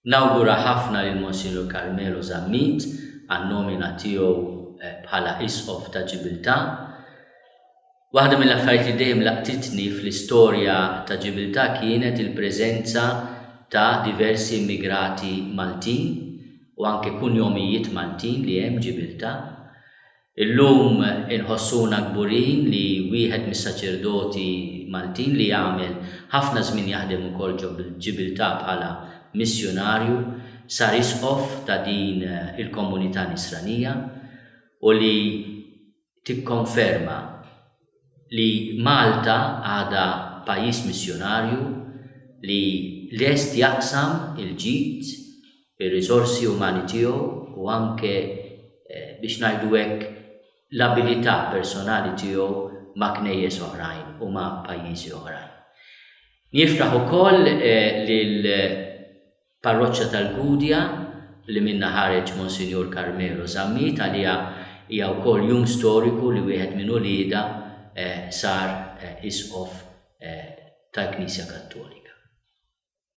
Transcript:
Nawgura ħafna lil Monsignor Carmelo Zammit għan-nomina tiegħu bħala Isqof ta' Ġibiltà. Waħda mill-affarijiet li dejjem laqtitni fl-istorja ta' Ġibiltà kienet il-preżenza ta' diversi immigrati Maltin u anke kunjomijiet Maltin li hemm Ġibiltà. Illum inħossuna kburin li wieħed mis-saċerdoti Maltin li jagħmel ħafna żmien jaħdem ukoll Ġibiltà bħala missjonarju sar isqof ta' din il-komunità nisranija u li tikkonferma li Malta għadha pajjiż missjonarju li lest jaqsam il-ġid, ir-riżorsi umani tiegħu u anke biex ngħidu hekk l-abilità personali tiegħu ma' knejjes oħrajn u ma' pajjiżi oħrajn. Nifraħ ukoll lil parroċċja tal-Gudja li minna ħareġ Monsignor Carmelo Zammit għalija hija wkoll jum storiku li wieħed minn ulieda sar isqof tal-Knisja Kattolika.